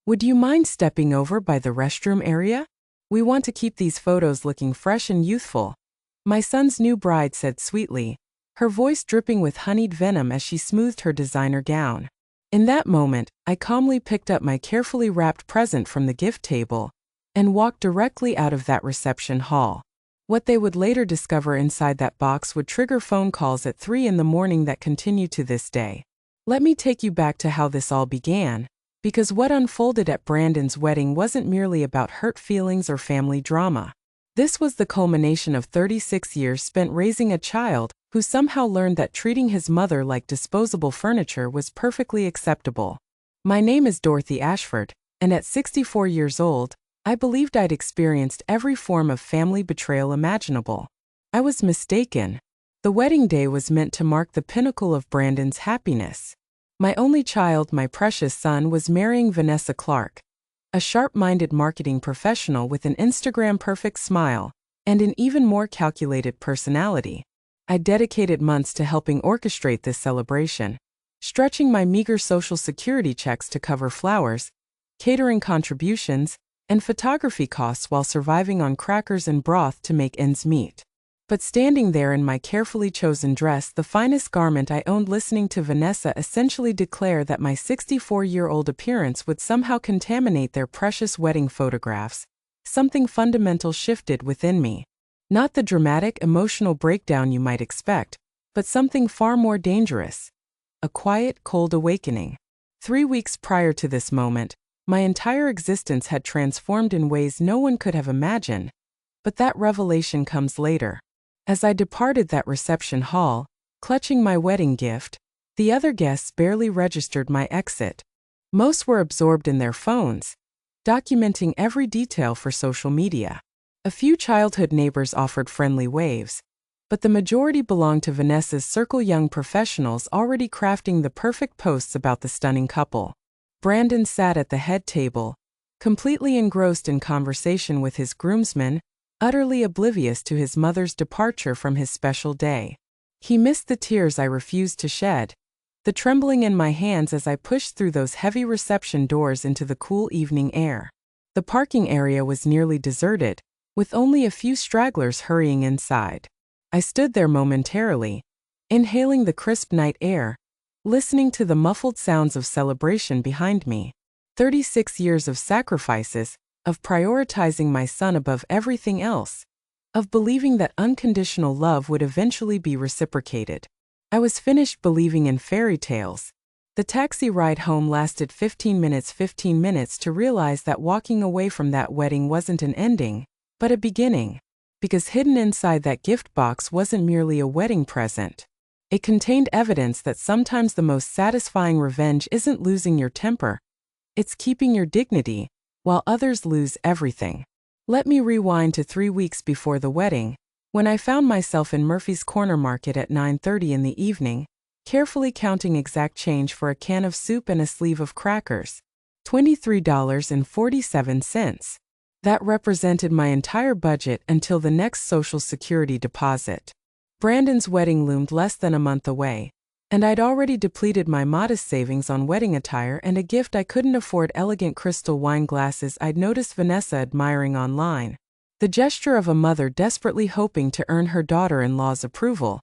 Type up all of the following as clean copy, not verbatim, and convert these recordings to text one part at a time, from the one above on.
Would you mind stepping over by the restroom area? We want to keep these photos looking fresh and youthful. My son's new bride said sweetly, her voice dripping with honeyed venom as she smoothed her designer gown. In that moment, I calmly picked up my carefully wrapped present from the gift table and walked directly out of that reception hall. What they would later discover inside that box would trigger phone calls at 3 in the morning that continue to this day. Let me take you back to how this all began, because what unfolded at Brandon's wedding wasn't merely about hurt feelings or family drama. This was the culmination of 36 years spent raising a child who somehow learned that treating his mother like disposable furniture was perfectly acceptable. My name is Dorothy Ashford, and at 64 years old, I believed I'd experienced every form of family betrayal imaginable. I was mistaken. The wedding day was meant to mark the pinnacle of Brandon's happiness. My only child, my precious son, was marrying Vanessa Clark, a sharp-minded marketing professional with an Instagram-perfect smile and an even more calculated personality. I dedicated months to helping orchestrate this celebration, stretching my meager Social Security checks to cover flowers, catering contributions, and photography costs while surviving on crackers and broth to make ends meet. But standing there in my carefully chosen dress, the finest garment I owned, listening to Vanessa essentially declare that my 64-year-old appearance would somehow contaminate their precious wedding photographs, something fundamental shifted within me. Not the dramatic, emotional breakdown you might expect, but something far more dangerous. A quiet, cold awakening. 3 weeks prior to this moment, my entire existence had transformed in ways no one could have imagined, but that revelation comes later. As I departed that reception hall, clutching my wedding gift, the other guests barely registered my exit. Most were absorbed in their phones, documenting every detail for social media. A few childhood neighbors offered friendly waves, but the majority belonged to Vanessa's circle, young professionals already crafting the perfect posts about the stunning couple. Brandon sat at the head table, completely engrossed in conversation with his groomsmen, utterly oblivious to his mother's departure from his special day. He missed the tears I refused to shed, the trembling in my hands as I pushed through those heavy reception doors into the cool evening air. The parking area was nearly deserted, with only a few stragglers hurrying inside. I stood there momentarily, inhaling the crisp night air, listening to the muffled sounds of celebration behind me. 36 years of sacrifices, of prioritizing my son above everything else, of believing that unconditional love would eventually be reciprocated. I was finished believing in fairy tales. The taxi ride home lasted 15 minutes to realize that walking away from that wedding wasn't an ending, but a beginning. Because hidden inside that gift box wasn't merely a wedding present. It contained evidence that sometimes the most satisfying revenge isn't losing your temper, it's keeping your dignity, while others lose everything. Let me rewind to 3 weeks before the wedding, when I found myself in Murphy's Corner Market at 9:30 in the evening, carefully counting exact change for a can of soup and a sleeve of crackers. $23.47. That represented my entire budget until the next Social Security deposit. Brandon's wedding loomed less than a month away, and I'd already depleted my modest savings on wedding attire and a gift I couldn't afford: elegant crystal wine glasses I'd noticed Vanessa admiring online. The gesture of a mother desperately hoping to earn her daughter-in-law's approval,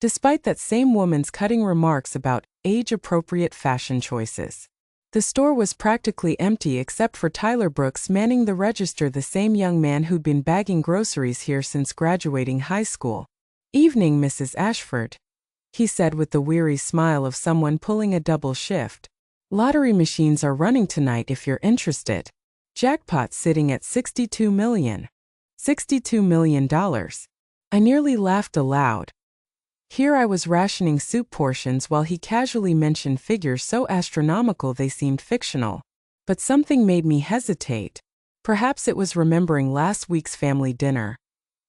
despite that same woman's cutting remarks about age-appropriate fashion choices. The store was practically empty except for Tyler Brooks manning the register, the same young man who'd been bagging groceries here since graduating high school. "Evening, Mrs. Ashford," he said with the weary smile of someone pulling a double shift. "Lottery machines are running tonight if you're interested. Jackpot sitting at $62 million. $62 million. I nearly laughed aloud. Here I was rationing soup portions while he casually mentioned figures so astronomical they seemed fictional. But something made me hesitate. Perhaps it was remembering last week's family dinner.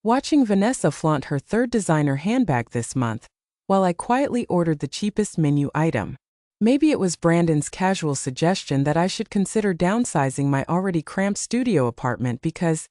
Watching Vanessa flaunt her third designer handbag this month, while I quietly ordered the cheapest menu item. Maybe it was Brandon's casual suggestion that I should consider downsizing my already cramped studio apartment because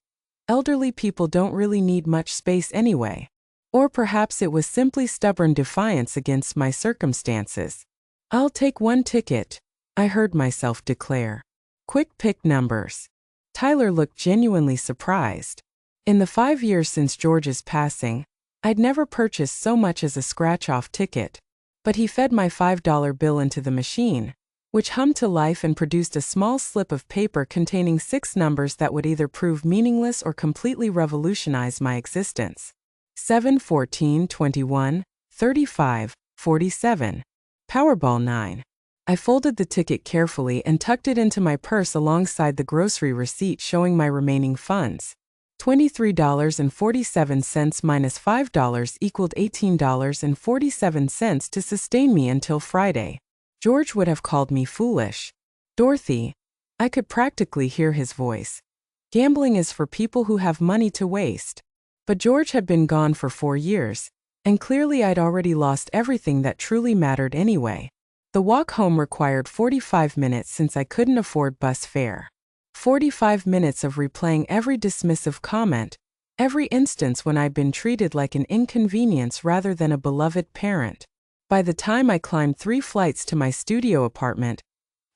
elderly people don't really need much space anyway. Or perhaps it was simply stubborn defiance against my circumstances. "I'll take one ticket," I heard myself declare. Quick pick numbers. Tyler looked genuinely surprised. In the 5 years since George's passing, I'd never purchased so much as a scratch-off ticket. But he fed my $5 bill into the machine, which hummed to life and produced a small slip of paper containing 6 numbers that would either prove meaningless or completely revolutionize my existence. 7, 14, 21, 35, 47. Powerball 9. I folded the ticket carefully and tucked it into my purse alongside the grocery receipt showing my remaining funds. $23.47 minus $5 equaled $18.47 to sustain me until Friday. George would have called me foolish. Dorothy, I could practically hear his voice. Gambling is for people who have money to waste. But George had been gone for 4 years, and clearly I'd already lost everything that truly mattered anyway. The walk home required 45 minutes since I couldn't afford bus fare. 45 minutes of replaying every dismissive comment, every instance when I'd been treated like an inconvenience rather than a beloved parent. By the time I climbed 3 flights to my studio apartment,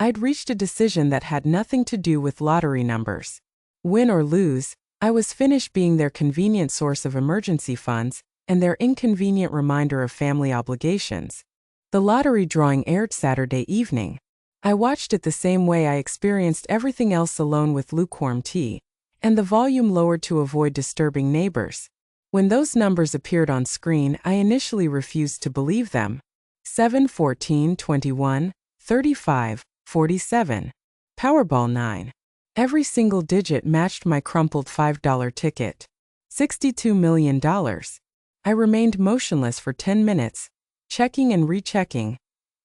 I'd reached a decision that had nothing to do with lottery numbers. Win or lose, I was finished being their convenient source of emergency funds and their inconvenient reminder of family obligations. The lottery drawing aired Saturday evening. I watched it the same way I experienced everything else alone with lukewarm tea, and the volume lowered to avoid disturbing neighbors. When those numbers appeared on screen, I initially refused to believe them. 7, 14, 21, 35, 47. Powerball 9. Every single digit matched my crumpled $5 ticket. $62 million. I remained motionless for 10 minutes, checking and rechecking,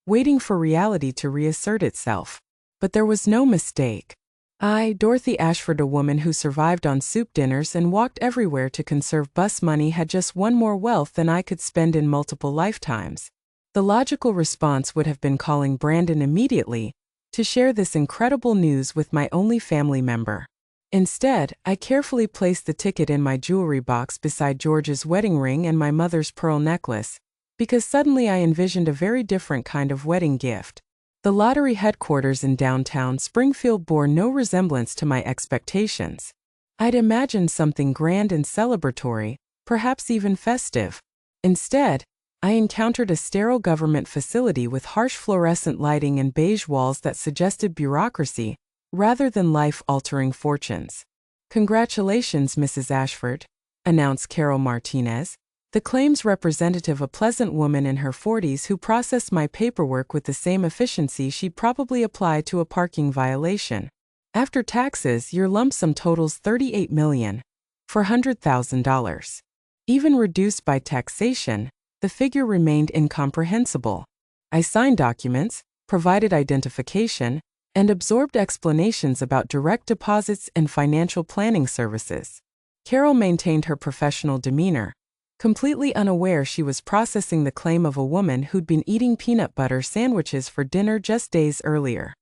waiting for reality to reassert itself. But there was no mistake. I, Dorothy Ashford, a woman who survived on soup dinners and walked everywhere to conserve bus money, had just won more wealth than I could spend in multiple lifetimes. The logical response would have been calling Brandon immediately to share this incredible news with my only family member. Instead, I carefully placed the ticket in my jewelry box beside George's wedding ring and my mother's pearl necklace, because suddenly I envisioned a very different kind of wedding gift. The lottery headquarters in downtown Springfield bore no resemblance to my expectations. I'd imagined something grand and celebratory, perhaps even festive. Instead, I encountered a sterile government facility with harsh fluorescent lighting and beige walls that suggested bureaucracy, rather than life-altering fortunes. "Congratulations, Mrs. Ashford," announced Carol Martinez, the claims representative, a pleasant woman in her 40s who processed my paperwork with the same efficiency she'd probably apply to a parking violation. "After taxes, your lump sum totals $38,400,000. Even reduced by taxation, the figure remained incomprehensible. I signed documents, provided identification, and absorbed explanations about direct deposits and financial planning services. Carol maintained her professional demeanor, completely unaware she was processing the claim of a woman who'd been eating peanut butter sandwiches for dinner just days earlier.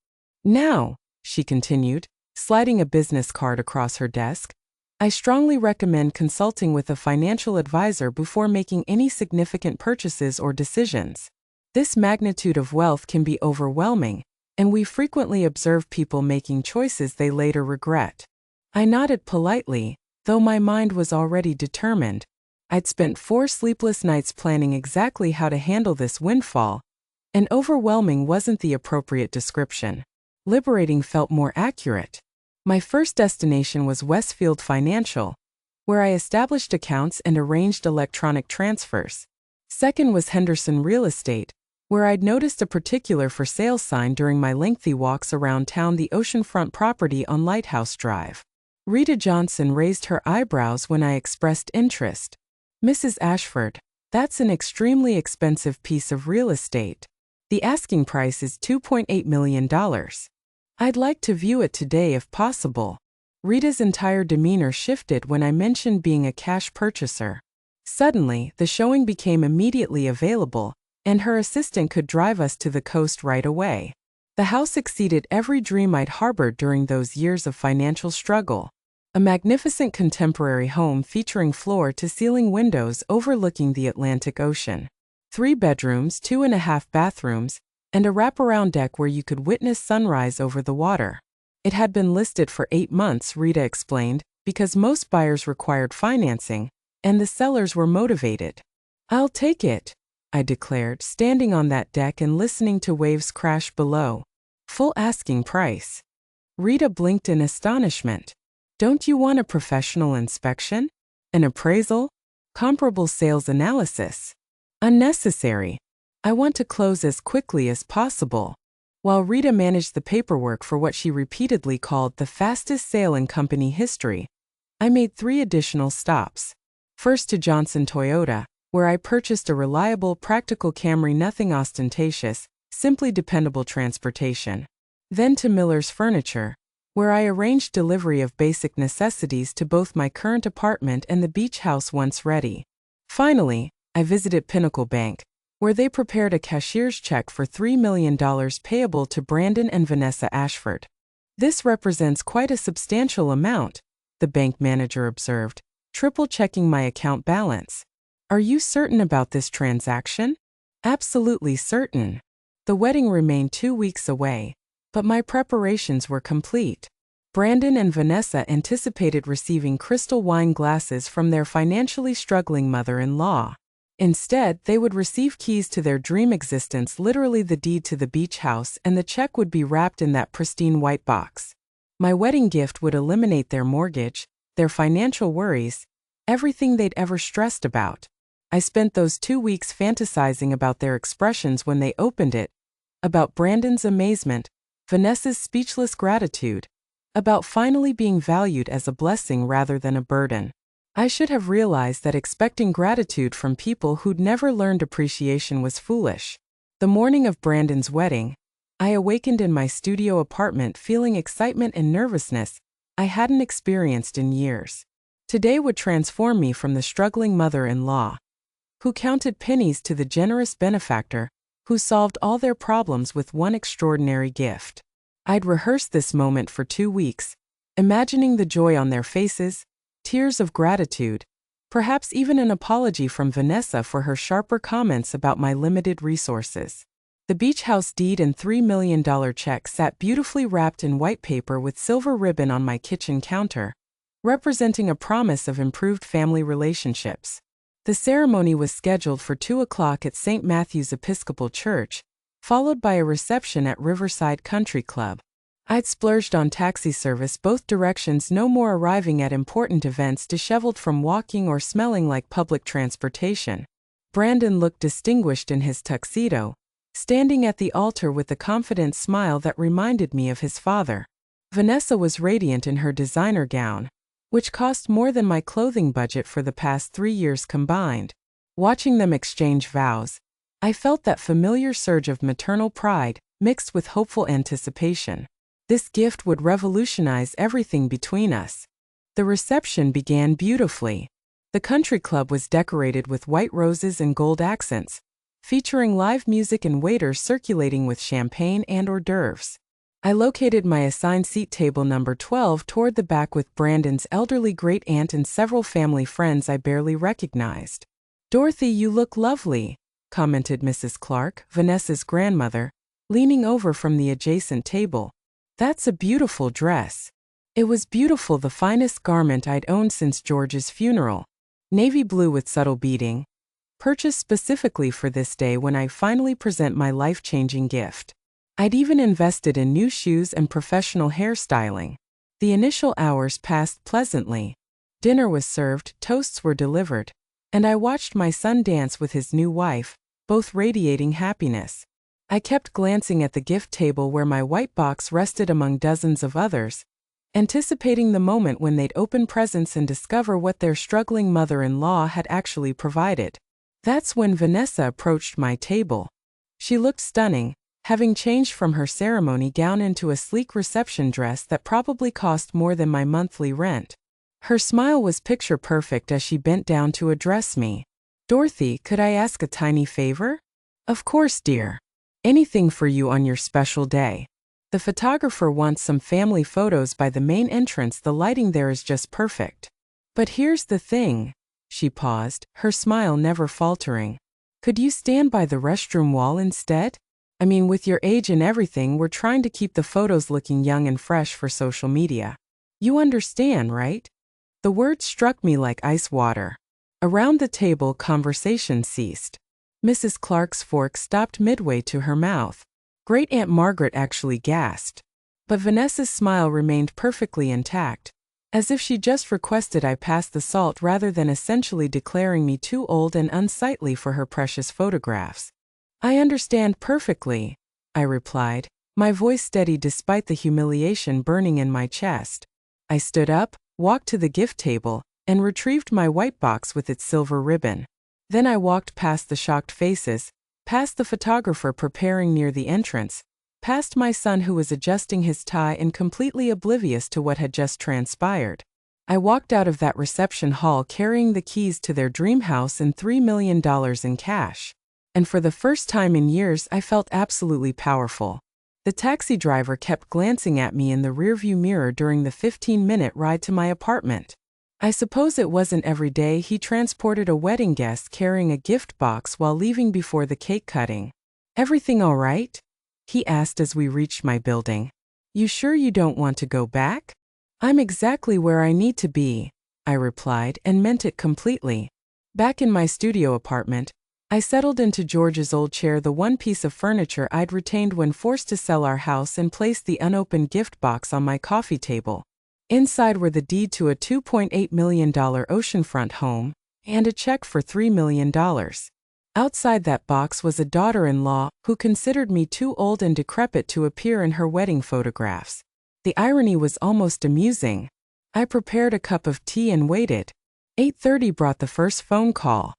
"Now," she continued, sliding a business card across her desk, "I strongly recommend consulting with a financial advisor before making any significant purchases or decisions. This magnitude of wealth can be overwhelming, and we frequently observe people making choices they later regret." I nodded politely, though my mind was already determined. I'd spent 4 sleepless nights planning exactly how to handle this windfall, and overwhelming wasn't the appropriate description. Liberating felt more accurate. My first destination was Westfield Financial, where I established accounts and arranged electronic transfers. Second was Henderson Real Estate, where I'd noticed a particular for sale sign during my lengthy walks around town, the oceanfront property on Lighthouse Drive. Rita Johnson raised her eyebrows when I expressed interest. "Mrs. Ashford, that's an extremely expensive piece of real estate. The asking price is $2.8 million. I'd like to view it today if possible." Rita's entire demeanor shifted when I mentioned being a cash purchaser. Suddenly, the showing became immediately available, and her assistant could drive us to the coast right away. The house exceeded every dream I'd harbored during those years of financial struggle. A magnificent contemporary home featuring floor-to-ceiling windows overlooking the Atlantic Ocean. 3 bedrooms, 2.5 bathrooms, and a wraparound deck where you could witness sunrise over the water. It had been listed for 8 months, Rita explained, because most buyers required financing, and the sellers were motivated. I'll take it, I declared, standing on that deck and listening to waves crash below. Full asking price. Rita blinked in astonishment. Don't you want a professional inspection? An appraisal? Comparable sales analysis? Unnecessary. I want to close as quickly as possible. While Rita managed the paperwork for what she repeatedly called the fastest sale in company history, I made 3 additional stops. First to Johnson Toyota, where I purchased a reliable, practical Camry, nothing ostentatious, simply dependable transportation. Then to Miller's Furniture, where I arranged delivery of basic necessities to both my current apartment and the beach house once ready. Finally, I visited Pinnacle Bank, where they prepared a cashier's check for $3 million payable to Brandon and Vanessa Ashford. This represents quite a substantial amount, the bank manager observed, triple-checking my account balance. Are you certain about this transaction? Absolutely certain. The wedding remained 2 weeks away, but my preparations were complete. Brandon and Vanessa anticipated receiving crystal wine glasses from their financially struggling mother-in-law. Instead, they would receive keys to their dream existence, literally the deed to the beach house, and the check would be wrapped in that pristine white box. My wedding gift would eliminate their mortgage, their financial worries, everything they'd ever stressed about. I spent those 2 weeks fantasizing about their expressions when they opened it, about Brandon's amazement, Vanessa's speechless gratitude, about finally being valued as a blessing rather than a burden. I should have realized that expecting gratitude from people who'd never learned appreciation was foolish. The morning of Brandon's wedding, I awakened in my studio apartment feeling excitement and nervousness I hadn't experienced in years. Today would transform me from the struggling mother-in-law, who counted pennies, to the generous benefactor who solved all their problems with one extraordinary gift. I'd rehearsed this moment for 2 weeks, imagining the joy on their faces, tears of gratitude, perhaps even an apology from Vanessa for her sharper comments about my limited resources. The beach house deed and $3 million check sat beautifully wrapped in white paper with silver ribbon on my kitchen counter, representing a promise of improved family relationships. The ceremony was scheduled for 2 o'clock at St. Matthew's Episcopal Church, followed by a reception at Riverside Country Club. I'd splurged on taxi service both directions, no more arriving at important events disheveled from walking or smelling like public transportation. Brandon looked distinguished in his tuxedo, standing at the altar with a confident smile that reminded me of his father. Vanessa was radiant in her designer gown, which cost more than my clothing budget for the past 3 years combined. Watching them exchange vows, I felt that familiar surge of maternal pride mixed with hopeful anticipation. This gift would revolutionize everything between us. The reception began beautifully. The country club was decorated with white roses and gold accents, featuring live music and waiters circulating with champagne and hors d'oeuvres. I located my assigned seat, table number 12, toward the back with Brandon's elderly great-aunt and several family friends I barely recognized. "Dorothy, you look lovely," commented Mrs. Clark, Vanessa's grandmother, leaning over from the adjacent table. "That's a beautiful dress." It was beautiful, the finest garment I'd owned since George's funeral. Navy blue with subtle beading, purchased specifically for this day when I finally present my life-changing gift. I'd even invested in new shoes and professional hairstyling. The initial hours passed pleasantly. Dinner was served, toasts were delivered, and I watched my son dance with his new wife, both radiating happiness. I kept glancing at the gift table where my white box rested among dozens of others, anticipating the moment when they'd open presents and discover what their struggling mother-in-law had actually provided. That's when Vanessa approached my table. She looked stunning, having changed from her ceremony gown into a sleek reception dress that probably cost more than my monthly rent. Her smile was picture perfect as she bent down to address me. "Dorothy, could I ask a tiny favor?" "Of course, dear. Anything for you on your special day. The photographer wants some family photos by the main entrance. The lighting there is just perfect." "But here's the thing." She paused, her smile never faltering. "Could you stand by the restroom wall instead? I mean, with your age and everything, we're trying to keep the photos looking young and fresh for social media. You understand, right? The words struck me like ice water. Around the table, conversation ceased. Mrs. Clark's fork stopped midway to her mouth. Great Aunt Margaret actually gasped. But Vanessa's smile remained perfectly intact, as if she just requested I pass the salt rather than essentially declaring me too old and unsightly for her precious photographs. I understand perfectly, I replied, my voice steady despite the humiliation burning in my chest. I stood up, walked to the gift table, and retrieved my white box with its silver ribbon. Then I walked past the shocked faces, past the photographer preparing near the entrance, past my son who was adjusting his tie and completely oblivious to what had just transpired. I walked out of that reception hall carrying the keys to their dream house and $3 million in cash. And for the first time in years, I felt absolutely powerful. The taxi driver kept glancing at me in the rearview mirror during the 15-minute ride to my apartment. I suppose it wasn't every day he transported a wedding guest carrying a gift box while leaving before the cake cutting. "Everything all right?" he asked as we reached my building. "You sure you don't want to go back?" "I'm exactly where I need to be," I replied, and meant it completely. Back in my studio apartment, I settled into George's old chair, the one piece of furniture I'd retained when forced to sell our house, and placed the unopened gift box on my coffee table. Inside were the deed to a $2.8 million oceanfront home and a check for $3 million. Outside that box was a daughter-in-law who considered me too old and decrepit to appear in her wedding photographs. The irony was almost amusing. I prepared a cup of tea and waited. 8:30 brought the first phone call.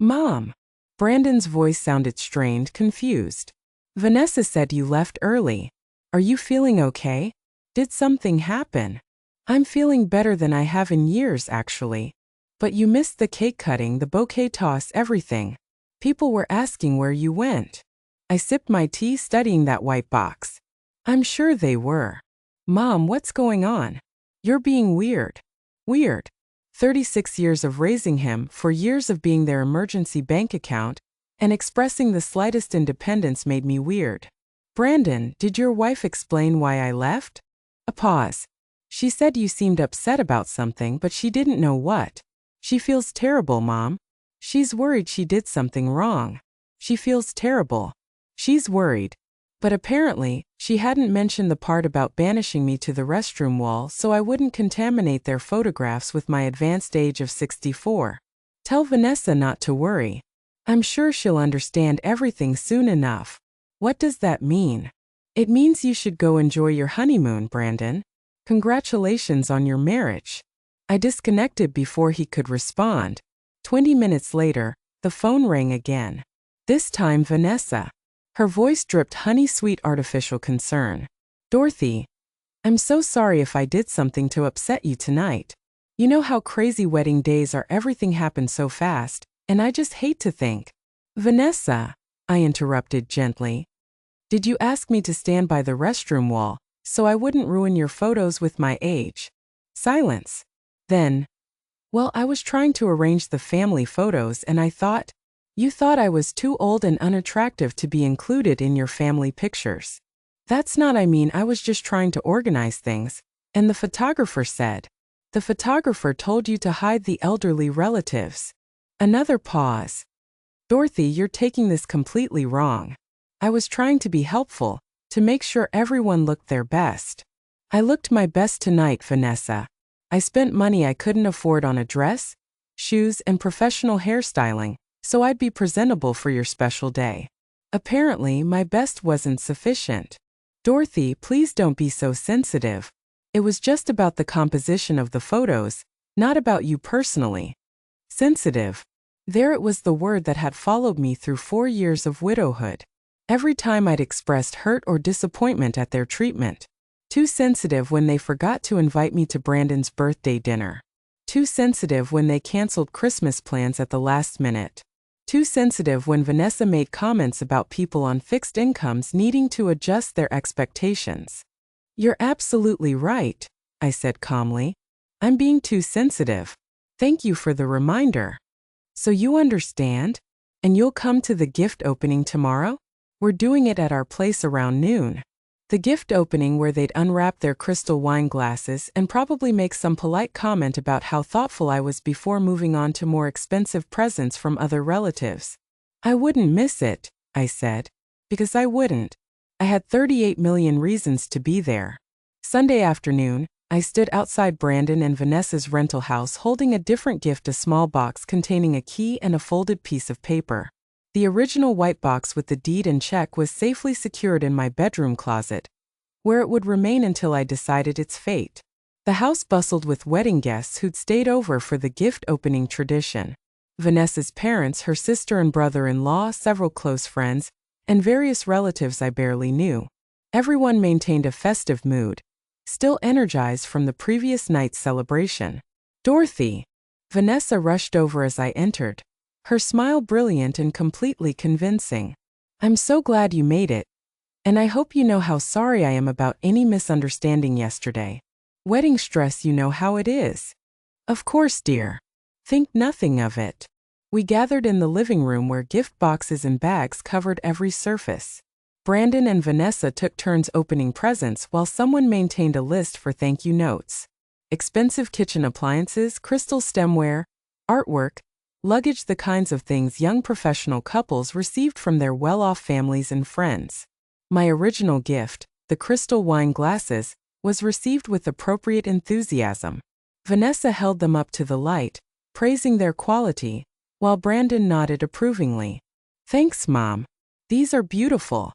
"Mom." Brandon's voice sounded strained, confused. "Vanessa said you left early. Are you feeling okay? Did something happen?" "I'm feeling better than I have in years, actually. But you missed the cake cutting, the bouquet toss, everything. People were asking where you went." I sipped my tea, studying that white box. "I'm sure they were." "Mom, what's going on? You're being weird." "Weird. 36 years of raising him, 4 years of being their emergency bank account, and expressing the slightest independence made me weird." "Brandon, did your wife explain why I left?" A pause. "She said you seemed upset about something, but she didn't know what. She feels terrible, Mom. She's worried she did something wrong. She feels terrible. She's worried." But apparently, she hadn't mentioned the part about banishing me to the restroom wall so I wouldn't contaminate their photographs with my advanced age of 64. "Tell Vanessa not to worry. I'm sure she'll understand everything soon enough." "What does that mean?" "It means you should go enjoy your honeymoon, Brandon. Congratulations on your marriage." I disconnected before he could respond. 20 minutes later, the phone rang again. This time Vanessa. Her voice dripped honey-sweet artificial concern. "Dorothy, I'm so sorry if I did something to upset you tonight. You know how crazy wedding days are, everything happens so fast, and I just hate to think." "Vanessa," I interrupted gently. "Did you ask me to stand by the restroom wall so I wouldn't ruin your photos with my age?" Silence. Then, "Well, I was trying to arrange the family photos and I thought, you thought I was too old and unattractive to be included in your family pictures." "That's not, I mean, I was just trying to organize things. And the photographer said." "The photographer told you to hide the elderly relatives." Another pause. "Dorothy, you're taking this completely wrong. I was trying to be helpful, to make sure everyone looked their best." "I looked my best tonight, Vanessa. I spent money I couldn't afford on a dress, shoes, and professional hairstyling, so I'd be presentable for your special day. Apparently, my best wasn't sufficient." "Dorothy, please don't be so sensitive. It was just about the composition of the photos, not about you personally." Sensitive. There it was, the word that had followed me through 4 years of widowhood. Every time I'd expressed hurt or disappointment at their treatment. Too sensitive when they forgot to invite me to Brandon's birthday dinner. Too sensitive when they canceled Christmas plans at the last minute. Too sensitive when Vanessa made comments about people on fixed incomes needing to adjust their expectations. "You're absolutely right," I said calmly. "I'm being too sensitive. Thank you for the reminder." "So you understand? And you'll come to the gift opening tomorrow?" We're doing it at our place around noon. The gift opening where they'd unwrap their crystal wine glasses and probably make some polite comment about how thoughtful I was before moving on to more expensive presents from other relatives. I wouldn't miss it, I said. Because I wouldn't. I had 38 million reasons to be there. Sunday afternoon, I stood outside Brandon and Vanessa's rental house holding a different gift, a small box containing a key and a folded piece of paper. The original white box with the deed and check was safely secured in my bedroom closet, where it would remain until I decided its fate. The house bustled with wedding guests who'd stayed over for the gift opening tradition. Vanessa's parents, her sister and brother-in-law, several close friends, and various relatives I barely knew. Everyone maintained a festive mood, still energized from the previous night's celebration. Dorothy! Vanessa rushed over as I entered, her smile brilliant and completely convincing. I'm so glad you made it, and I hope you know how sorry I am about any misunderstanding yesterday. Wedding stress, you know how it is. Of course, dear. Think nothing of it. We gathered in the living room where gift boxes and bags covered every surface. Brandon and Vanessa took turns opening presents while someone maintained a list for thank you notes. Expensive kitchen appliances, crystal stemware, artwork, luggage, the kinds of things young professional couples received from their well-off families and friends. My original gift, the crystal wine glasses, was received with appropriate enthusiasm. Vanessa held them up to the light, praising their quality, while Brandon nodded approvingly. Thanks, Mom. These are beautiful.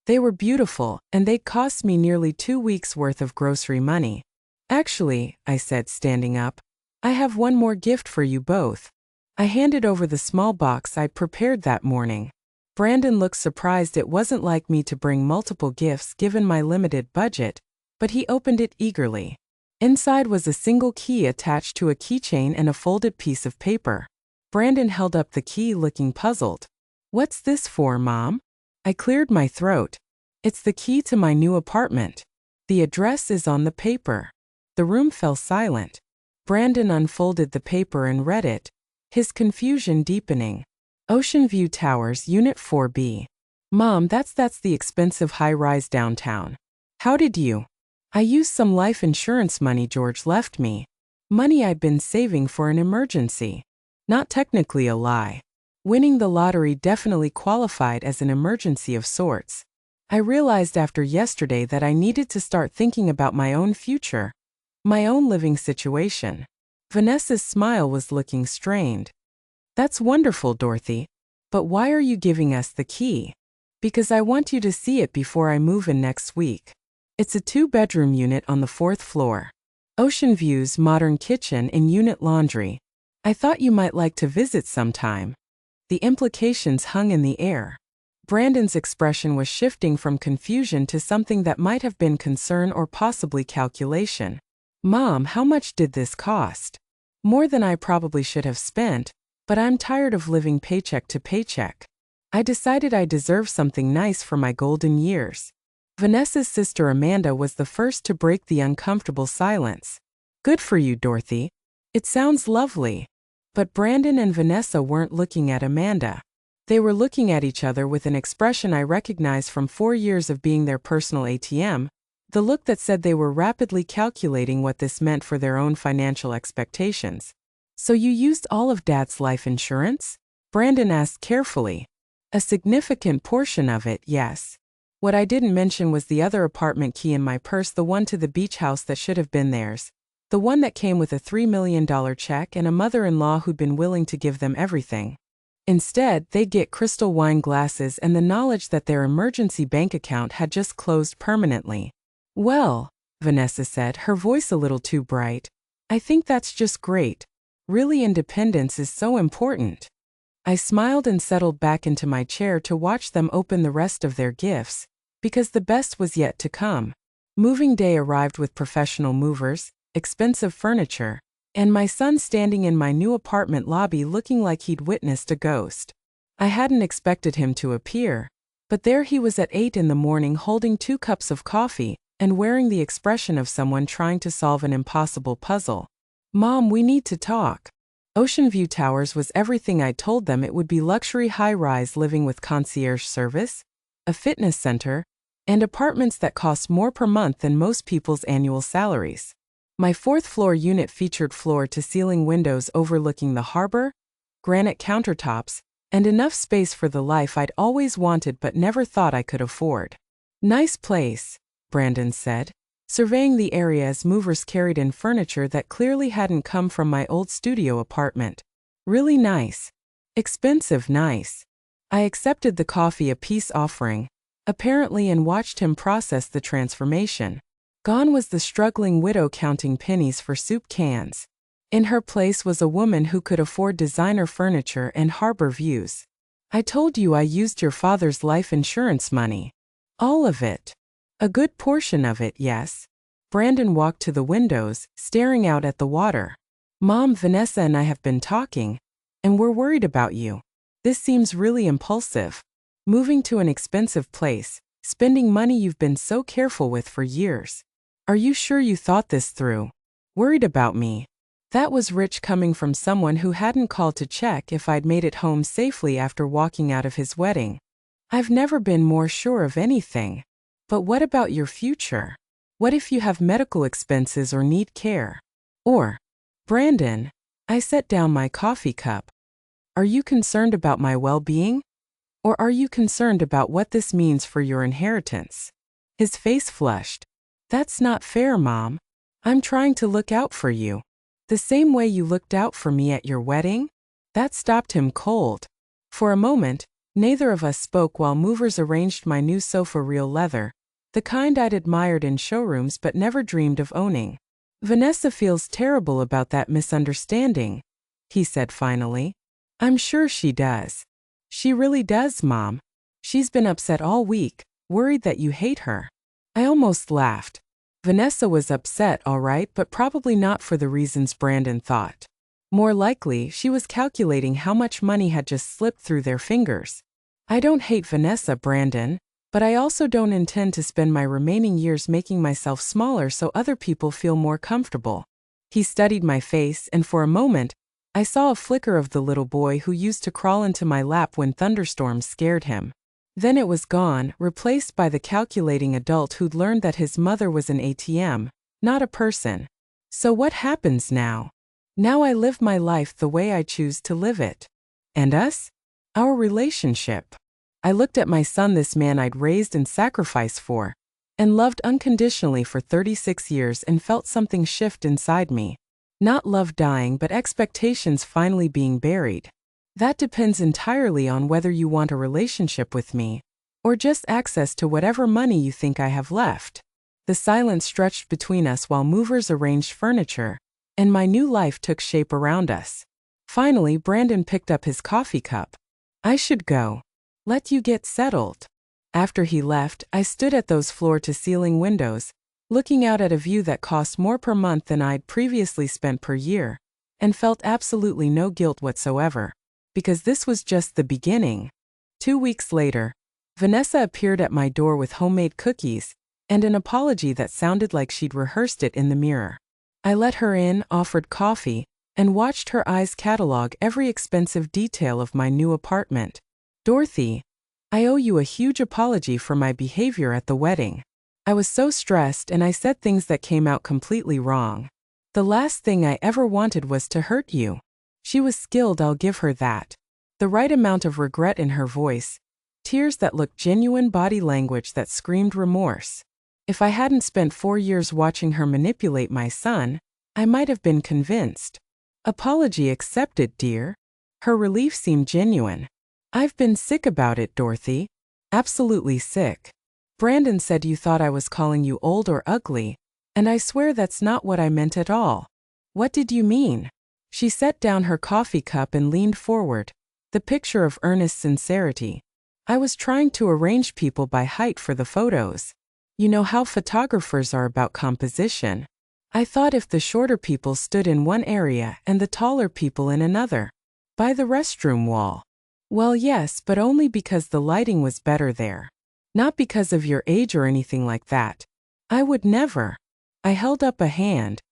They were beautiful, and they'd cost me nearly 2 weeks' worth of grocery money. Actually, I said, standing up, I have one more gift for you both. I handed over the small box I'd prepared that morning. Brandon looked surprised. It wasn't like me to bring multiple gifts given my limited budget, but he opened it eagerly. Inside was a single key attached to a keychain and a folded piece of paper. Brandon held up the key looking puzzled. What's this for, Mom? I cleared my throat. It's the key to my new apartment. The address is on the paper. The room fell silent. Brandon unfolded the paper and read it, his confusion deepening. Ocean View Towers, Unit 4B. Mom, that's the expensive high-rise downtown. How did you? I used some life insurance money George left me. Money I'd been saving for an emergency. Not technically a lie. Winning the lottery definitely qualified as an emergency of sorts. I realized after yesterday that I needed to start thinking about my own future, my own living situation. Vanessa's smile was looking strained. That's wonderful, Dorothy. But why are you giving us the key? Because I want you to see it before I move in next week. It's a 2-bedroom unit on the 4th floor. Ocean views, modern kitchen and unit laundry. I thought you might like to visit sometime. The implications hung in the air. Brandon's expression was shifting from confusion to something that might have been concern or possibly calculation. Mom, how much did this cost? More than I probably should have spent, but I'm tired of living paycheck to paycheck. I decided I deserve something nice for my golden years. Vanessa's sister Amanda was the first to break the uncomfortable silence. Good for you, Dorothy. It sounds lovely. But Brandon and Vanessa weren't looking at Amanda. They were looking at each other with an expression I recognized from 4 years of being their personal ATM, the look that said they were rapidly calculating what this meant for their own financial expectations. So you used all of Dad's life insurance? Brandon asked carefully. A significant portion of it, yes. What I didn't mention was the other apartment key in my purse, the one to the beach house that should have been theirs. The one that came with a $3 million check and a mother-in-law who'd been willing to give them everything. Instead, they'd get crystal wine glasses and the knowledge that their emergency bank account had just closed permanently. Well, Vanessa said, her voice a little too bright, I think that's just great. Really, independence is so important. I smiled and settled back into my chair to watch them open the rest of their gifts, because the best was yet to come. Moving day arrived with professional movers, expensive furniture, and my son standing in my new apartment lobby looking like he'd witnessed a ghost. I hadn't expected him to appear, but there he was at 8 in the morning holding 2 cups of coffee and wearing the expression of someone trying to solve an impossible puzzle. Mom, we need to talk. Ocean View Towers was everything I told them it would be: luxury high-rise living with concierge service, a fitness center, and apartments that cost more per month than most people's annual salaries. My fourth-floor unit featured floor-to-ceiling windows overlooking the harbor, granite countertops, and enough space for the life I'd always wanted but never thought I could afford. "Nice place," Brandon said, surveying the area as movers carried in furniture that clearly hadn't come from my old studio apartment. "Really nice. Expensive nice." I accepted the coffee a peace offering, apparently, and watched him process the transformation. Gone was the struggling widow counting pennies for soup cans. In her place was a woman who could afford designer furniture and harbor views. "I told you I used your father's life insurance money." "All of it." "A good portion of it, yes." Brandon walked to the windows, staring out at the water. "Mom, Vanessa and I have been talking, and we're worried about you. This seems really impulsive. Moving to an expensive place, spending money you've been so careful with for years. Are you sure you thought this through?" "Worried about me." That was rich coming from someone who hadn't called to check if I'd made it home safely after walking out of his wedding. "I've never been more sure of anything." "But what about your future? What if you have medical expenses or need care? Or—" "Brandon," I set down my coffee cup. "Are you concerned about my well-being? Or are you concerned about what this means for your inheritance?" His face flushed. "That's not fair, Mom. I'm trying to look out for you. The same way you looked out for me at your wedding?" That stopped him cold. For a moment, neither of us spoke while movers arranged my new sofa, real leather, the kind I'd admired in showrooms but never dreamed of owning. "Vanessa feels terrible about that misunderstanding," he said finally. "I'm sure she does." "She really does, Mom. She's been upset all week, worried that you hate her." I almost laughed. Vanessa was upset, all right, but probably not for the reasons Brandon thought. More likely, she was calculating how much money had just slipped through their fingers. "I don't hate Vanessa, Brandon, but I also don't intend to spend my remaining years making myself smaller so other people feel more comfortable." He studied my face, and for a moment, I saw a flicker of the little boy who used to crawl into my lap when thunderstorms scared him. Then it was gone, replaced by the calculating adult who'd learned that his mother was an ATM, not a person. "So what happens now?" "Now I live my life the way I choose to live it." "And us?" "Our relationship." I looked at my son, this man I'd raised and sacrificed for, and loved unconditionally for 36 years, and felt something shift inside me. Not love dying, but expectations finally being buried. "That depends entirely on whether you want a relationship with me, or just access to whatever money you think I have left." The silence stretched between us while movers arranged furniture, and my new life took shape around us. Finally, Brandon picked up his coffee cup. "I should go. Let you get settled." After he left, I stood at those floor-to-ceiling windows, looking out at a view that cost more per month than I'd previously spent per year, and felt absolutely no guilt whatsoever, because this was just the beginning. 2 weeks later, Vanessa appeared at my door with homemade cookies and an apology that sounded like she'd rehearsed it in the mirror. I let her in, offered coffee, and watched her eyes catalog every expensive detail of my new apartment. "Dorothy, I owe you a huge apology for my behavior at the wedding. I was so stressed and I said things that came out completely wrong. The last thing I ever wanted was to hurt you." She was skilled, I'll give her that. The right amount of regret in her voice, tears that looked genuine, body language that screamed remorse. If I hadn't spent 4 years watching her manipulate my son, I might have been convinced. "Apology accepted, dear." Her relief seemed genuine. "I've been sick about it, Dorothy. Absolutely sick. Brandon said you thought I was calling you old or ugly, and I swear that's not what I meant at all." "What did you mean?" She set down her coffee cup and leaned forward, the picture of earnest sincerity. "I was trying to arrange people by height for the photos. You know how photographers are about composition. I thought if the shorter people stood in one area and the taller people in another. By the restroom wall." "Well, yes, but only because the lighting was better there. Not because of your age or anything like that. I would never." I held up a hand.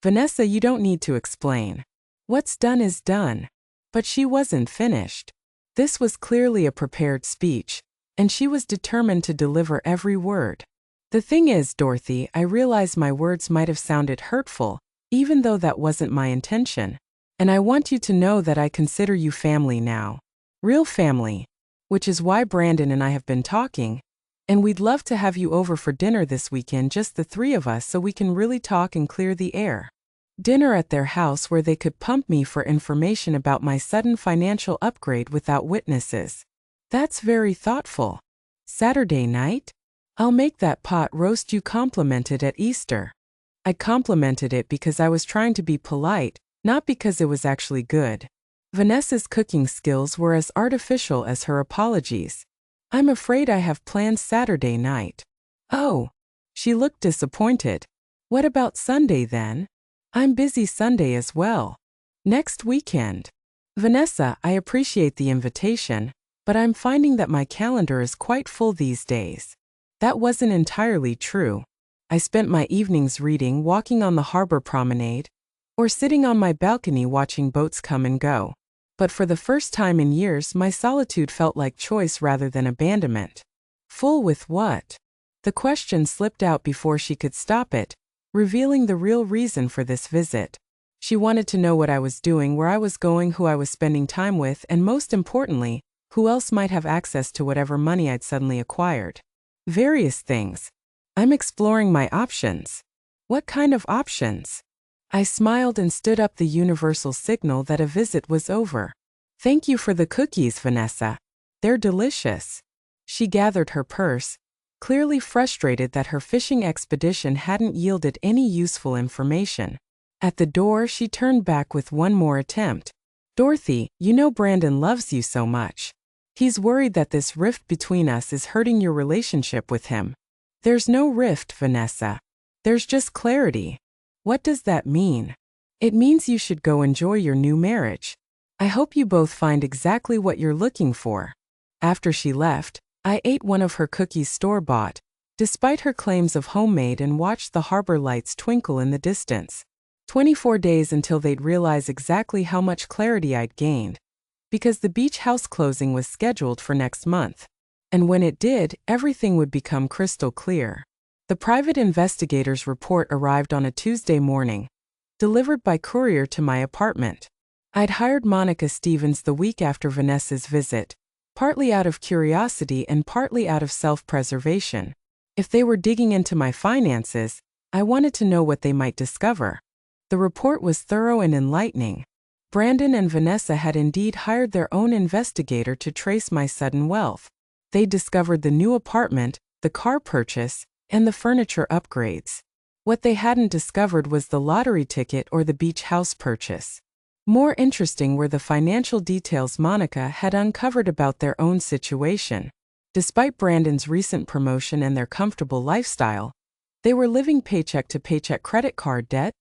"Vanessa, you don't need to explain. What's done is done." But she wasn't finished. This was clearly a prepared speech, and she was determined to deliver every word. The thing is, Dorothy, I realize my words might have sounded hurtful, even though that wasn't my intention. And I want you to know that I consider you family now. Real family. Which is why Brandon and I have been talking, and we'd love to have you over for dinner this weekend, just the three of us, so we can really talk and clear the air. Dinner at their house where they could pump me for information about my sudden financial upgrade without witnesses. That's very thoughtful. Saturday night? I'll make that pot roast you complimented at Easter. I complimented it because I was trying to be polite, not because it was actually good. Vanessa's cooking skills were as artificial as her apologies. I'm afraid I have plans Saturday night. Oh. She looked disappointed. What about Sunday then? I'm busy Sunday as well. Next weekend. Vanessa, I appreciate the invitation, but I'm finding that my calendar is quite full these days. That wasn't entirely true. I spent my evenings reading, walking on the harbor promenade, or sitting on my balcony watching boats come and go. But for the first time in years, my solitude felt like choice rather than abandonment. Full with what? The question slipped out before she could stop it, revealing the real reason for this visit. She wanted to know what I was doing, where I was going, who I was spending time with, and most importantly, who else might have access to whatever money I'd suddenly acquired. Various things. I'm exploring my options. What kind of options? I smiled and stood up, the universal signal that a visit was over. Thank you for the cookies, Vanessa. They're delicious. She gathered her purse, clearly frustrated that her fishing expedition hadn't yielded any useful information. At the door, she turned back with one more attempt. Dorothy, you know Brandon loves you so much. He's worried that this rift between us is hurting your relationship with him. There's no rift, Vanessa. There's just clarity. What does that mean? It means you should go enjoy your new marriage. I hope you both find exactly what you're looking for. After she left, I ate one of her cookies store-bought, despite her claims of homemade, and watched the harbor lights twinkle in the distance. 24 days until they'd realize exactly how much clarity I'd gained, because the beach house closing was scheduled for next month. And when it did, everything would become crystal clear. The private investigator's report arrived on a Tuesday morning, delivered by courier to my apartment. I'd hired Monica Stevens the week after Vanessa's visit, partly out of curiosity and partly out of self-preservation. If they were digging into my finances, I wanted to know what they might discover. The report was thorough and enlightening. Brandon and Vanessa had indeed hired their own investigator to trace my sudden wealth. They discovered the new apartment, the car purchase, and the furniture upgrades. What they hadn't discovered was the lottery ticket or the beach house purchase. More interesting were the financial details Monica had uncovered about their own situation. Despite Brandon's recent promotion and their comfortable lifestyle, they were living paycheck to paycheck, credit card debt,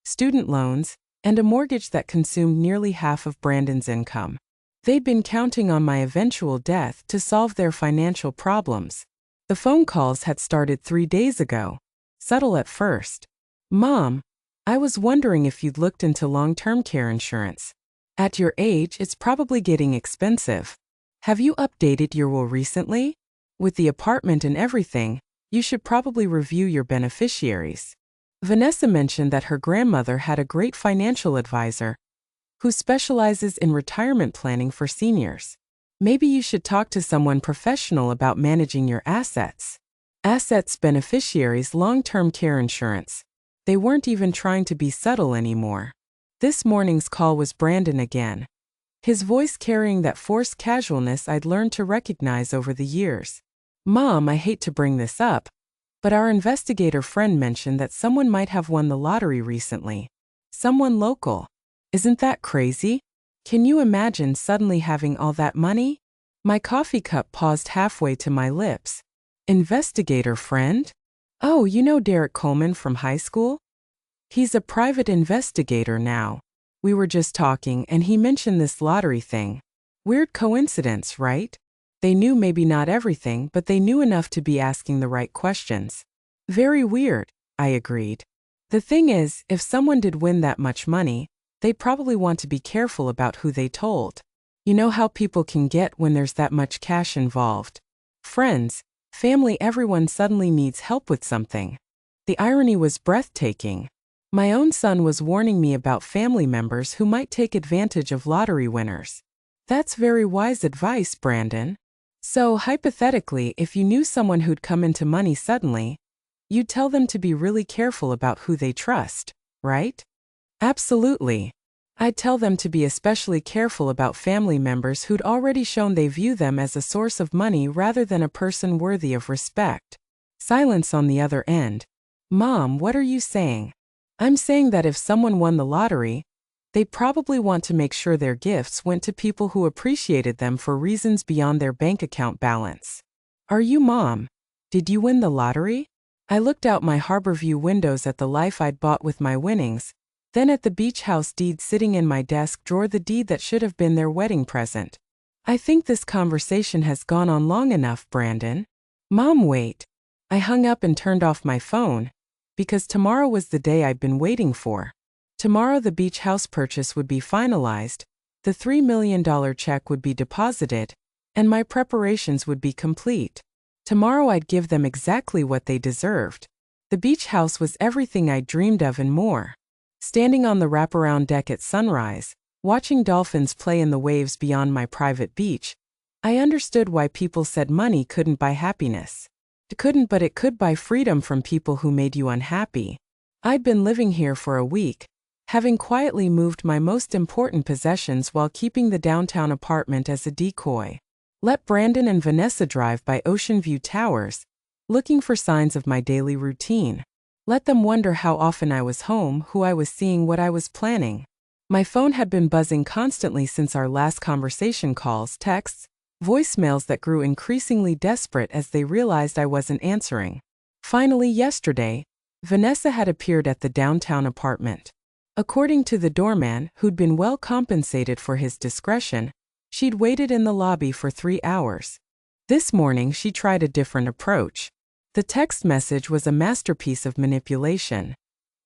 student loans, and a mortgage that consumed nearly half of Brandon's income. They'd been counting on my eventual death to solve their financial problems. The phone calls had started 3 days ago. Subtle at first. Mom, I was wondering if you'd looked into long-term care insurance. At your age, it's probably getting expensive. Have you updated your will recently? With the apartment and everything, you should probably review your beneficiaries. Vanessa mentioned that her grandmother had a great financial advisor who specializes in retirement planning for seniors. Maybe you should talk to someone professional about managing your assets. Assets, beneficiaries, long-term care insurance. They weren't even trying to be subtle anymore. This morning's call was Brandon again, his voice carrying that forced casualness I'd learned to recognize over the years. Mom, I hate to bring this up, but our investigator friend mentioned that someone might have won the lottery recently. Someone local. Isn't that crazy? Can you imagine suddenly having all that money? My coffee cup paused halfway to my lips. Investigator friend? Oh, you know Derek Coleman from high school? He's a private investigator now. We were just talking and he mentioned this lottery thing. Weird coincidence, right? They knew maybe not everything, but they knew enough to be asking the right questions. Very weird, I agreed. The thing is, if someone did win that much money, they'd probably want to be careful about who they told. You know how people can get when there's that much cash involved. Friends, family, everyone suddenly needs help with something. The irony was breathtaking. My own son was warning me about family members who might take advantage of lottery winners. That's very wise advice, Brandon. So, hypothetically, if you knew someone who'd come into money suddenly, you'd tell them to be really careful about who they trust, right? Absolutely. I'd tell them to be especially careful about family members who'd already shown they view them as a source of money rather than a person worthy of respect. Silence on the other end. Mom, what are you saying? I'm saying that if someone won the lottery, they'd probably want to make sure their gifts went to people who appreciated them for reasons beyond their bank account balance. Are you, Mom? Did you win the lottery? I looked out my Harborview windows at the life I'd bought with my winnings, then at the beach house deed sitting in my desk drawer, the deed that should have been their wedding present. I think this conversation has gone on long enough, Brandon. Mom, wait. I hung up and turned off my phone, because tomorrow was the day I'd been waiting for. Tomorrow the beach house purchase would be finalized, the $3 million check would be deposited, and my preparations would be complete. Tomorrow I'd give them exactly what they deserved. The beach house was everything I dreamed of and more. Standing on the wraparound deck at sunrise, watching dolphins play in the waves beyond my private beach, I understood why people said money couldn't buy happiness. It couldn't, but it could buy freedom from people who made you unhappy. I'd been living here for a week, having quietly moved my most important possessions while keeping the downtown apartment as a decoy. Let Brandon and Vanessa drive by Ocean View Towers, looking for signs of my daily routine. Let them wonder how often I was home, who I was seeing, what I was planning. My phone had been buzzing constantly since our last conversation, calls, texts, voicemails that grew increasingly desperate as they realized I wasn't answering. Finally, yesterday, Vanessa had appeared at the downtown apartment. According to the doorman, who'd been well compensated for his discretion, she'd waited in the lobby for 3 hours. This morning she tried a different approach. The text message was a masterpiece of manipulation.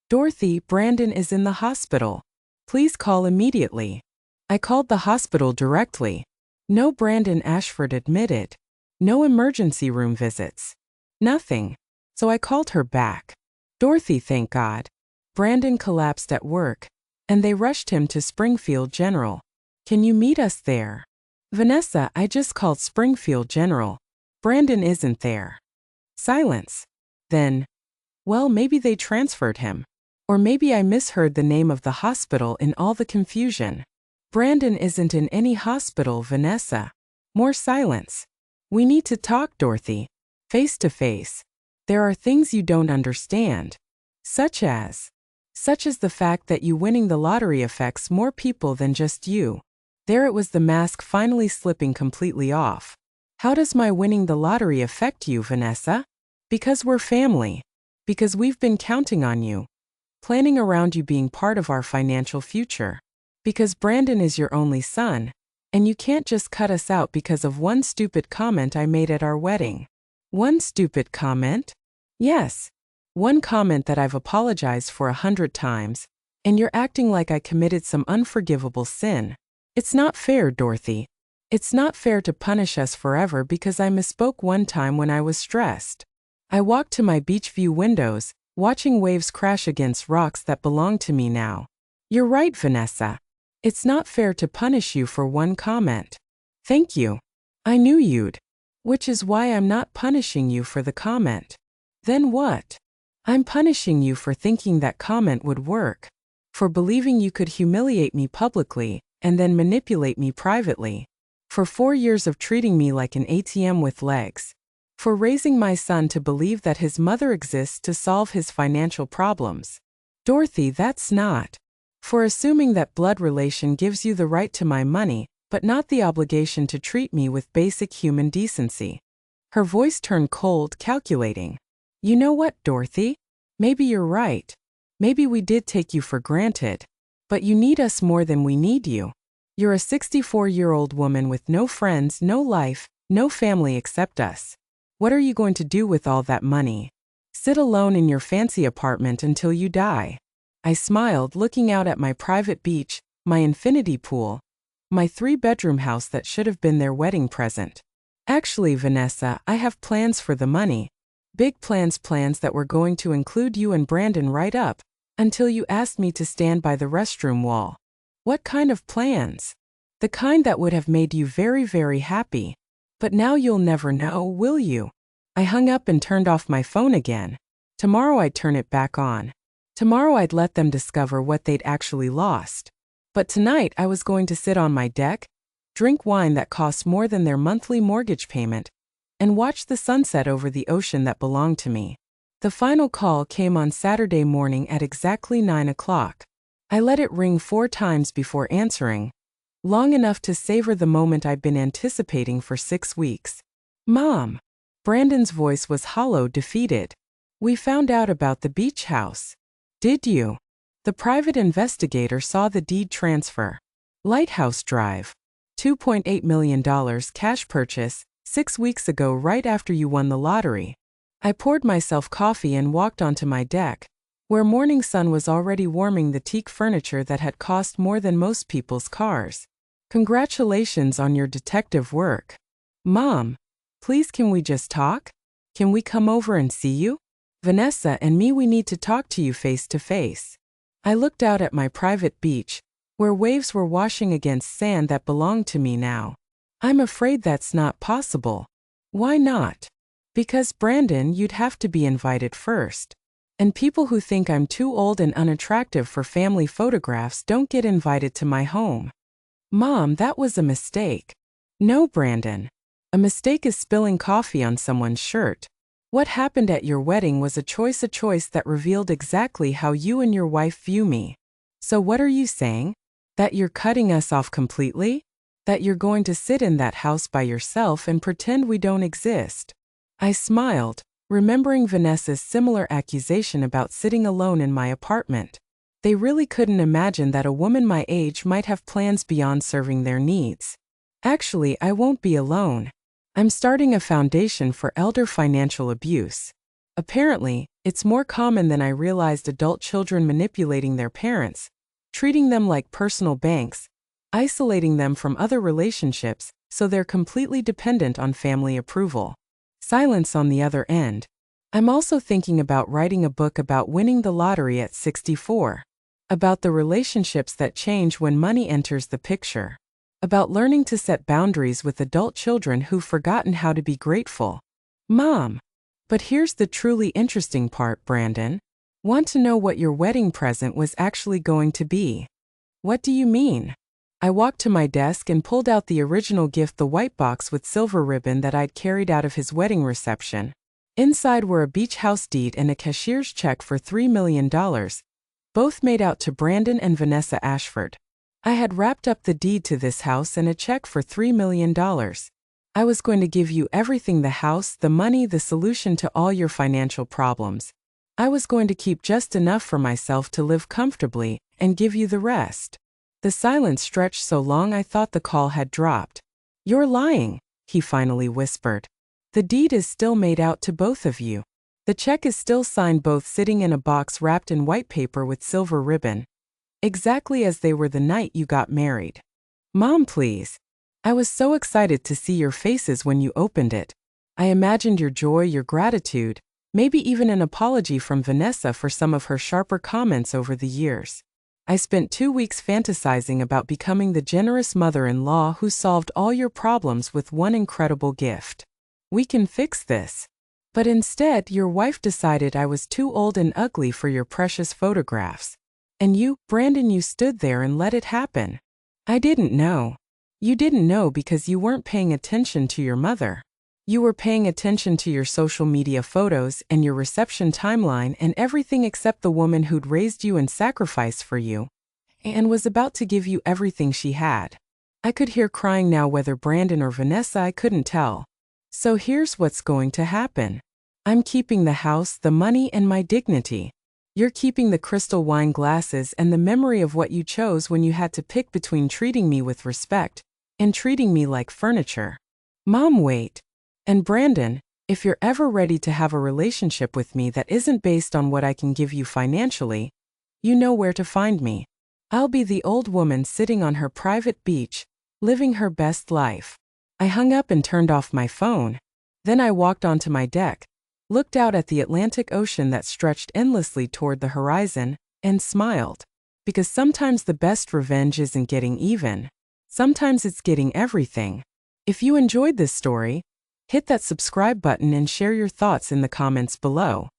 Dorothy, Brandon is in the hospital. Please call immediately. I called the hospital directly. No, Brandon Ashford admitted. No emergency room visits. Nothing. So I called her back. Dorothy, thank God. Brandon collapsed at work, and they rushed him to Springfield General. Can you meet us there? Vanessa, I just called Springfield General. Brandon isn't there. Silence. Then, well, maybe they transferred him. Or maybe I misheard the name of the hospital in all the confusion. Brandon isn't in any hospital, Vanessa. More silence. We need to talk, Dorothy. Face to face. There are things you don't understand. Such as the fact that you winning the lottery affects more people than just you. There it was, the mask finally slipping completely off. How does my winning the lottery affect you, Vanessa? Because we're family. Because we've been counting on you. Planning around you being part of our financial future. Because Brandon is your only son, and you can't just cut us out because of one stupid comment I made at our wedding. One stupid comment? Yes. One comment that I've apologized for 100 times, and you're acting like I committed some unforgivable sin. It's not fair, Dorothy. It's not fair to punish us forever because I misspoke one time when I was stressed. I walked to my beach view windows, watching waves crash against rocks that belong to me now. You're right, Vanessa. It's not fair to punish you for one comment. Thank you. I knew you'd. Which is why I'm not punishing you for the comment. Then what? I'm punishing you for thinking that comment would work. For believing you could humiliate me publicly and then manipulate me privately. For 4 years of treating me like an ATM with legs. For raising my son to believe that his mother exists to solve his financial problems. Dorothy, that's not. For assuming that blood relation gives you the right to my money, but not the obligation to treat me with basic human decency. Her voice turned cold, calculating. You know what, Dorothy? Maybe you're right. Maybe we did take you for granted. But you need us more than we need you. You're a 64-year-old woman with no friends, no life, no family except us. What are you going to do with all that money? Sit alone in your fancy apartment until you die. I smiled, looking out at my private beach, my infinity pool, my 3-bedroom house that should have been their wedding present. Actually, Vanessa, I have plans for the money. Big plans that were going to include you and Brandon right up until you asked me to stand by the restroom wall. What kind of plans? The kind that would have made you very, very happy. But now you'll never know, will you? I hung up and turned off my phone again. Tomorrow I'd turn it back on. Tomorrow I'd let them discover what they'd actually lost. But tonight I was going to sit on my deck, drink wine that cost more than their monthly mortgage payment, and watch the sunset over the ocean that belonged to me. The final call came on Saturday morning at exactly 9 o'clock. I let it ring 4 times before answering, long enough to savor the moment I'd been anticipating for 6 weeks. Mom! Brandon's voice was hollow, defeated. We found out about the beach house. Did you? The private investigator saw the deed transfer. Lighthouse Drive. $2.8 million cash purchase, 6 weeks ago right after you won the lottery. I poured myself coffee and walked onto my deck, where morning sun was already warming the teak furniture that had cost more than most people's cars. Congratulations on your detective work. Mom, please can we just talk? Can we come over and see you? Vanessa and me, we need to talk to you face to face. I looked out at my private beach, where waves were washing against sand that belonged to me now. I'm afraid that's not possible. Why not? Because Brandon, you'd have to be invited first. And people who think I'm too old and unattractive for family photographs don't get invited to my home. Mom, that was a mistake. No, Brandon. A mistake is spilling coffee on someone's shirt. What happened at your wedding was a choice that revealed exactly how you and your wife view me. So what are you saying? That you're cutting us off completely? That you're going to sit in that house by yourself and pretend we don't exist? I smiled, remembering Vanessa's similar accusation about sitting alone in my apartment. They really couldn't imagine that a woman my age might have plans beyond serving their needs. Actually, I won't be alone. I'm starting a foundation for elder financial abuse. Apparently, it's more common than I realized, adult children manipulating their parents, treating them like personal banks, isolating them from other relationships so they're completely dependent on family approval. Silence on the other end. I'm also thinking about writing a book about winning the lottery at 64. About the relationships that change when money enters the picture. About learning to set boundaries with adult children who've forgotten how to be grateful. Mom! But here's the truly interesting part, Brandon. Want to know what your wedding present was actually going to be? What do you mean? I walked to my desk and pulled out the original gift, the white box with silver ribbon that I'd carried out of his wedding reception. Inside were a beach house deed and a cashier's check for $3 million, both made out to Brandon and Vanessa Ashford. I had wrapped up the deed to this house and a check for $3 million. I was going to give you everything: the house, the money, the solution to all your financial problems. I was going to keep just enough for myself to live comfortably and give you the rest. The silence stretched so long I thought the call had dropped. You're lying, he finally whispered. The deed is still made out to both of you. The check is still signed, both sitting in a box wrapped in white paper with silver ribbon. Exactly as they were the night you got married. Mom, please. I was so excited to see your faces when you opened it. I imagined your joy, your gratitude, maybe even an apology from Vanessa for some of her sharper comments over the years. I spent 2 weeks fantasizing about becoming the generous mother-in-law who solved all your problems with one incredible gift. We can fix this. But instead, your wife decided I was too old and ugly for your precious photographs. And you, Brandon, you stood there and let it happen. I didn't know. You didn't know because you weren't paying attention to your mother. You were paying attention to your social media photos and your reception timeline and everything except the woman who'd raised you and sacrificed for you, and was about to give you everything she had. I could hear crying now, whether Brandon or Vanessa, I couldn't tell. So here's what's going to happen. I'm keeping the house, the money, and my dignity. You're keeping the crystal wine glasses and the memory of what you chose when you had to pick between treating me with respect and treating me like furniture. Mom, wait. And Brandon, if you're ever ready to have a relationship with me that isn't based on what I can give you financially, you know where to find me. I'll be the old woman sitting on her private beach, living her best life. I hung up and turned off my phone. Then I walked onto my deck, looked out at the Atlantic Ocean that stretched endlessly toward the horizon, and smiled. Because sometimes the best revenge isn't getting even. Sometimes it's getting everything. If you enjoyed this story, hit that subscribe button and share your thoughts in the comments below.